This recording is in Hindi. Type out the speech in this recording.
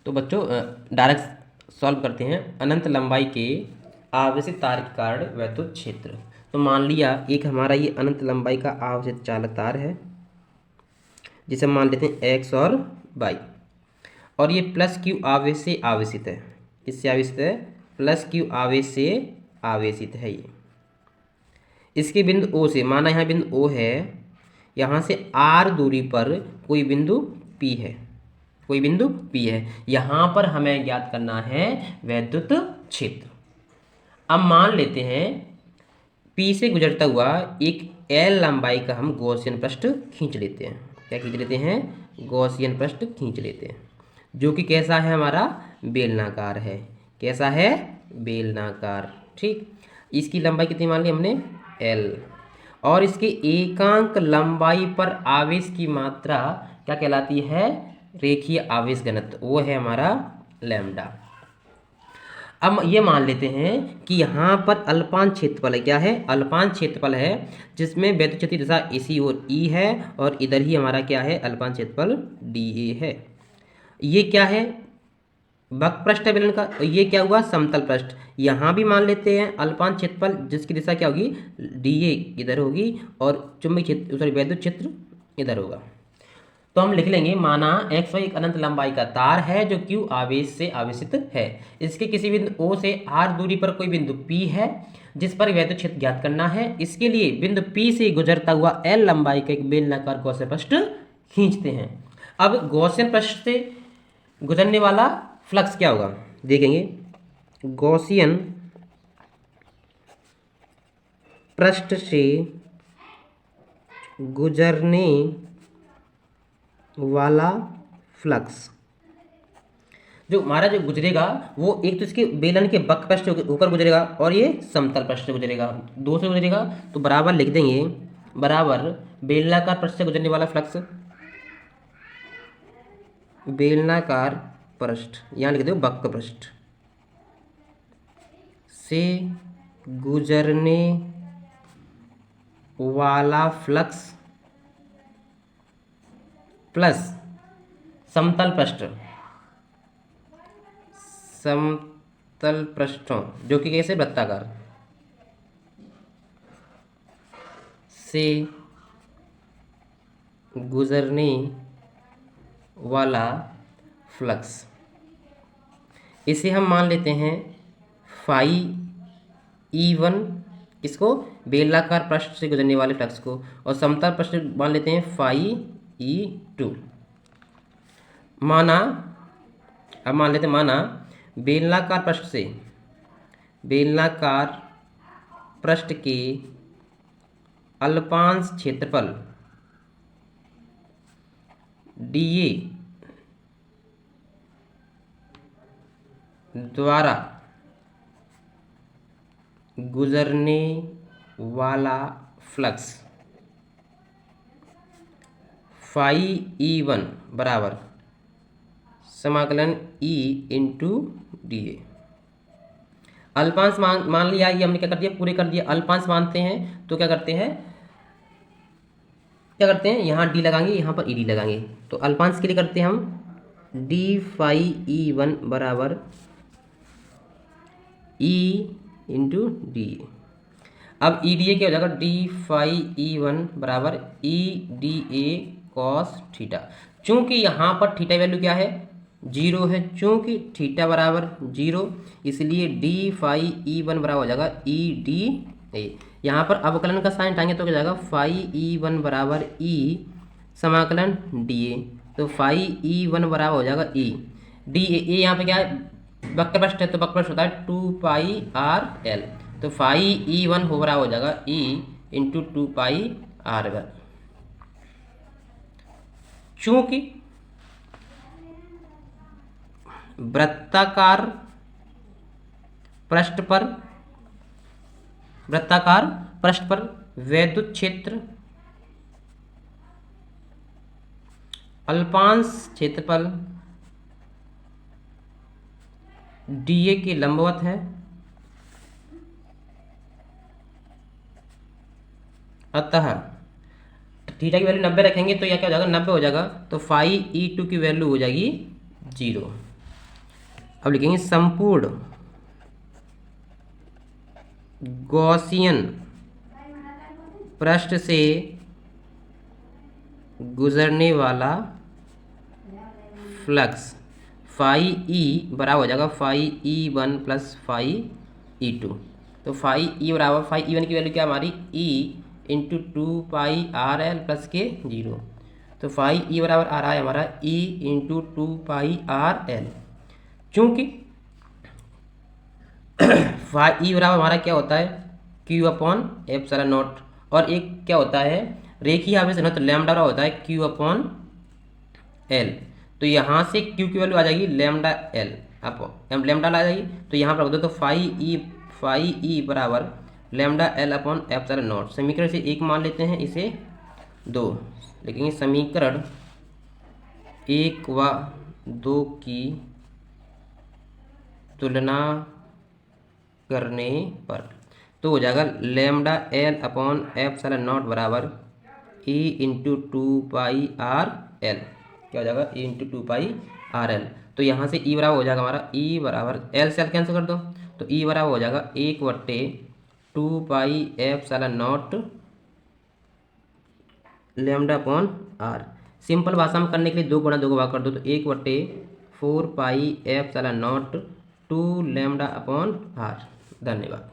तो बच्चों डायरेक्ट सॉल्व करते हैं। अनंत लंबाई के आवेशित तार के कारण वैद्युत क्षेत्र। तो मान लिया एक हमारा ये अनंत लंबाई का आवेशित चालक तार है, जिसे मान लेते हैं एक्स और वाई, और ये प्लस क्यू आवेश से आवेशित है। इससे आवेशित है, प्लस क्यू आवेश से आवेशित है ये। इसके बिंदु ओ से, माना यहाँ बिंदु ओ है, यहाँ से आर दूरी पर कोई बिंदु पी है, कोई बिंदु पी है। यहाँ पर हमें ज्ञात करना है वैद्युत क्षेत्र। अब मान लेते हैं पी से गुजरता हुआ एक एल लंबाई का हम गॉसियन पृष्ठ खींच लेते हैं। क्या खींच लेते हैं? गॉसियन पृष्ठ खींच लेते हैं, जो कि कैसा है? हमारा बेलनाकार है। कैसा है? बेलनाकार। ठीक, इसकी लंबाई कितनी मान ली हमने? एल। और इसके एकांक लंबाई पर आवेश की मात्रा क्या कहलाती है? रेखीय आवेश घनत्व, वो है हमारा लैम्डा। अब ये मान लेते हैं कि यहाँ पर अल्पांश क्षेत्रफल है। क्या है? अल्पांश क्षेत्रफल है, जिसमें वैद्युत क्षेत्र दिशा इसी ओर ई है, और इधर ही हमारा क्या है? अल्पांश क्षेत्रफल डी ए है। ये क्या है? वक्र पृष्ठ है बेलन का। ये क्या हुआ? समतल पृष्ठ। यहाँ भी मान लेते हैं अल्पांश क्षेत्रफल, जिसकी दिशा क्या होगी? डी ए इधर होगी, और चुंबकीय क्षेत्र, सॉरी, वैद्युत क्षेत्र इधर होगा। तो हम लिख लेंगे, माना एक्स वाई एक अनंत लंबाई का तार है जो क्यू आवेश से आवेशित है। इसके किसी बिंदु ओ से आर दूरी पर कोई बिंदु पी है, जिस पर वैद्युत क्षेत्र ज्ञात करना है। इसके लिए बिंदु पी से गुजरता हुआ एल लंबाई का एक बेलनाकार गॉसियन पृष्ठ खींचते हैं। अब गॉसियन पृष्ठ से गुजरने वाला फ्लक्स क्या होगा देखेंगे। गॉसियन पृष्ठ से गुजरने वाला फ्लक्स जो हमारा जो गुजरेगा, वो एक तो इसके बेलन के वक्र पृष्ठ ऊपर गुजरेगा, और ये समतल पृष्ठ से गुजरेगा, दो से गुजरेगा। तो बराबर लिख देंगे, बराबर बेलनाकार पृष्ठ से गुजरने वाला फ्लक्स, बेलनाकार पृष्ठ, यहाँ लिख दो वक्र पृष्ठ से गुजरने वाला फ्लक्स प्लस समतल पृष्ठ, समतल पृष्ठों जो कि कैसे? वृत्ताकार से गुजरने वाला फ्लक्स। इसे हम मान लेते हैं फाई E1, इसको बेलनाकार पृष्ठ से गुजरने वाले फ्लक्स को, और समतल पृष्ठ मान लेते हैं फाई E2। माना, अब मान लेते हैं, माना बेलनाकार पृष्ठ से, बेलनाकार पृष्ठ के अल्पांश क्षेत्रफल डीए द्वारा गुजरने वाला फ्लक्स फाई E1 बराबर समाकलन E इंटू डी ए। अल्पांश मान लिया, ये हमने क्या कर दिया? पूरे कर दिया। अल्पांश मानते हैं तो क्या करते हैं? यहाँ डी लगाएंगे, यहाँ पर ई डी लगाएंगे। तो अल्पांश के लिए करते हैं हम डी फाई E1 बराबर ई इंटू डी ए। अब ई डी ए क्या हो जाएगा? डी फाई E1 बराबर E D A cos theta. चूंकि यहाँ पर थीटा वैल्यू क्या है? 0 है। चूंकि थीटा बराबर 0, इसलिए डी फाई E1 बराबर हो जाएगा ई डी ए। यहाँ पर अवकलन का साइन हटाएंगे तो क्या जाएगा? फाई E1 बराबर ई समाकलन डी ए। तो फाई E1 बराबर हो जाएगा ई डी ए। यहाँ पे क्या है? वक्र पृष्ठ है, तो वक्र पृष्ठ होता है 2 पाई आर एल। तो फाई E1 हो बराबर हो जाएगा ई इंटू 2 पाई आर एल। चूंकि वृत्ताकार पृष्ठ पर वैद्युत क्षेत्र अल्पांश क्षेत्रफल डीए के लंबवत है, अतः थीटा की वैल्यू 90 रखेंगे तो यह क्या हो जाएगा? 90 हो जाएगा। तो फाई E2 की वैल्यू हो जाएगी 0। अब लिखेंगे संपूर्ण गॉसियन पृष्ठ से गुजरने वाला फ्लक्स फाई ई बराबर हो जाएगा phi E one plus phi E two. तो फाई ई बराबर फाई ई वन की वैल्यू क्या हमारी E into two pi R L plus के जीरो। तो फाई ई बराबर आ रहा है हमारा E into two pi R L. चूँकि फाई ई बराबर हमारा क्या होता है क्यू अपॉन एप्सिलॉन नॉट, और एक क्या होता है रेखीय आवेश घनत्व लैम्डा बराबर होता है क्यू अपॉन एल। तो यहाँ से क्यू की वैल्यू आ जाएगी लैम्डा एल अपॉन लैम्डा आ जाएगी, तो यहाँ पर रख दो। तो फाई ई बराबर lambda L upon epsilon not. समीकरण से एक मान लेते हैं, इसे दो लिखेंगे। समीकरण एक व दो की तुलना करने पर तो हो जाएगा lambda L upon epsilon not बराबर ई into two pi R L. क्या हो जाएगा ई into two pi R L. तो यहाँ से ई बराबर हो जाएगा हमारा ई बराबर एल से एल कैंसिल कर दो, तो ई बराबर हो जाएगा एक बट्टे two pi epsilon naught lambda upon R. Simple भाषा में करने के लिए 2 गुणा 2 को भाग कर दो, तो एक बट्टे 4 pi epsilon naught two lambda upon R. धन्यवाद।